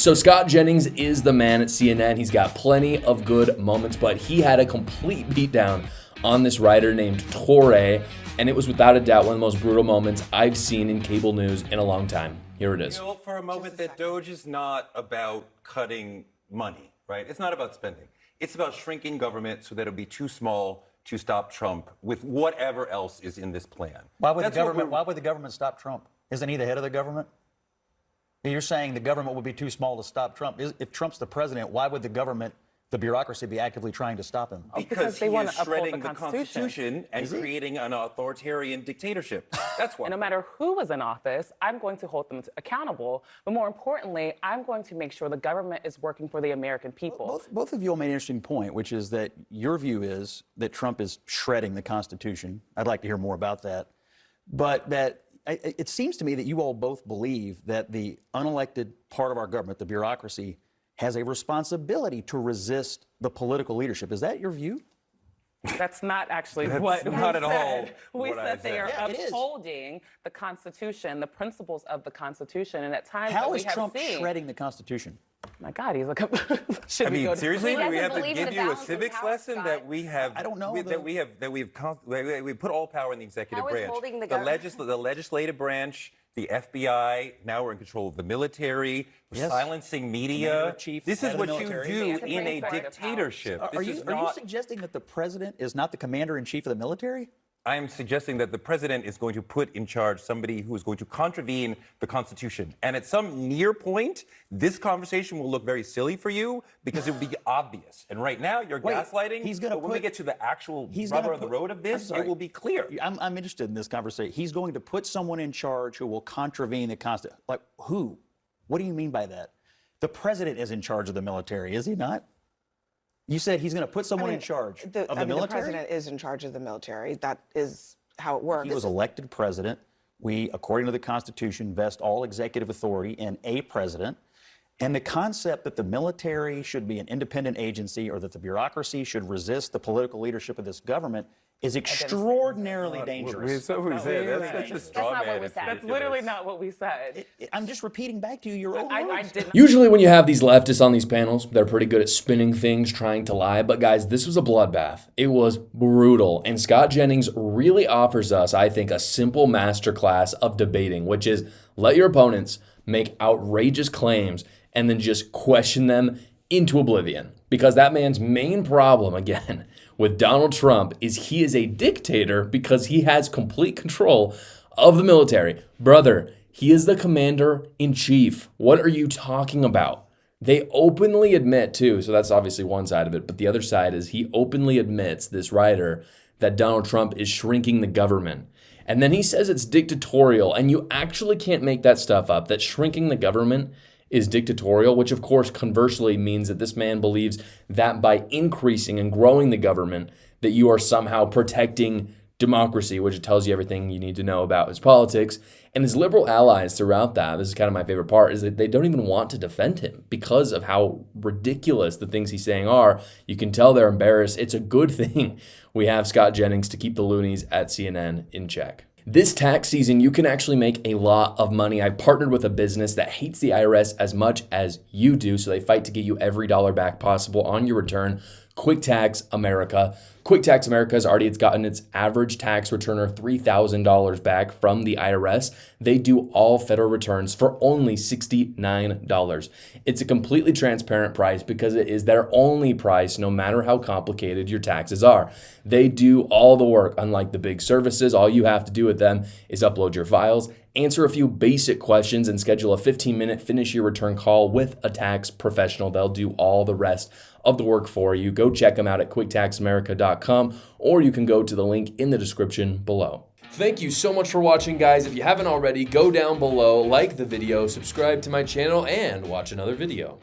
So Scott Jennings is the man at CNN. He's got plenty of good moments, but he had a complete beatdown on this writer named Torre, and it was without a doubt one of the most brutal moments I've seen in cable news in a long time. Here it is. You know, for a moment, that Doge is not about cutting money, right? It's not about spending. It's about shrinking government so that it'll be too small to stop Trump with whatever else is in this plan. Why would the government stop Trump? Isn't he the head of the government? You're saying the government would be too small to stop Trump. If Trump's the president, why would the government, the bureaucracy, be actively trying to stop him? Because he is shredding the Constitution and creating an authoritarian dictatorship. That's why. And no matter who was in office, I'm going to hold them accountable. But more importantly, I'm going to make sure the government is working for the American people. Both of you all made an interesting point, which is that your view is that Trump is shredding the Constitution. I'd like to hear more about that. But that it seems to me that you all both believe that the unelected part of our government, the bureaucracy, has a responsibility to resist the political leadership. Is that your view? That's not actually That's what not we at all said. We said they are upholding the Constitution, the principles of the Constitution, and at times how is Trump shredding the Constitution? My God, he's like. I mean, seriously, do we have to give you a civics lesson that we have? I don't know. We put all power in the executive branch. The legislative branch, the FBI. Now we're in control of the military. We're silencing media. This is what you do in a dictatorship. Are you suggesting that the president is not the commander-in-chief of the military? I am suggesting that the president is going to put in charge somebody who is going to contravene the Constitution. And at some near point, this conversation will look very silly for you because it will be obvious. And right now, you're gaslighting. But when we get to the actual rubber of the road of this, it will be clear. I'm interested in this conversation. He's going to put someone in charge who will contravene the Constitution. Like who? What do you mean by that? The president is in charge of the military, is he not? You said he's going to put someone in charge of the military? The president is in charge of the military. That is how it works. He was elected president. We, according to the Constitution, vest all executive authority in a president. And the concept that the military should be an independent agency or that the bureaucracy should resist the political leadership of this government is extraordinarily dangerous. That's such a straw man. That's literally not what we said. I'm just repeating back to you your own words. Usually when you have these leftists on these panels, they're pretty good at spinning things, trying to lie. But guys, this was a bloodbath. It was brutal. And Scott Jennings really offers us, I think, a simple masterclass of debating, which is let your opponents make outrageous claims and then just question them into oblivion. Because that man's main problem, again, with Donald Trump is he is a dictator because he has complete control of the military. Brother, he is the commander-in-chief. What are you talking about? They openly admit, too, so that's obviously one side of it, but the other side is he openly admits, this writer, that Donald Trump is shrinking the government. And then he says it's dictatorial, and you actually can't make that stuff up, that shrinking the government is dictatorial, which of course conversely means that this man believes that by increasing and growing the government, that you are somehow protecting democracy, which tells you everything you need to know about his politics. And his liberal allies throughout that, this is kind of my favorite part, is that they don't even want to defend him because of how ridiculous the things he's saying are. You can tell they're embarrassed. It's a good thing we have Scott Jennings to keep the loonies at CNN in check. This tax season, you can actually make a lot of money. I've partnered with a business that hates the IRS as much as you do, so they fight to get you every dollar back possible on your return. Quick Tax America. Quick Tax America has already gotten its average tax returner $3,000 back from the IRS. They do all federal returns for only $69. It's a completely transparent price because it is their only price, no matter how complicated your taxes are. They do all the work. Unlike the big services, all you have to do with them is upload your files, answer a few basic questions, and schedule a 15-minute finish your return call with a tax professional. They'll do all the rest of the work for you. Go check them out at quicktaxamerica.com, or you can go to the link in the description below. Thank you so much for watching, guys. If you haven't already, go down below, like the video, subscribe to my channel, and watch another video.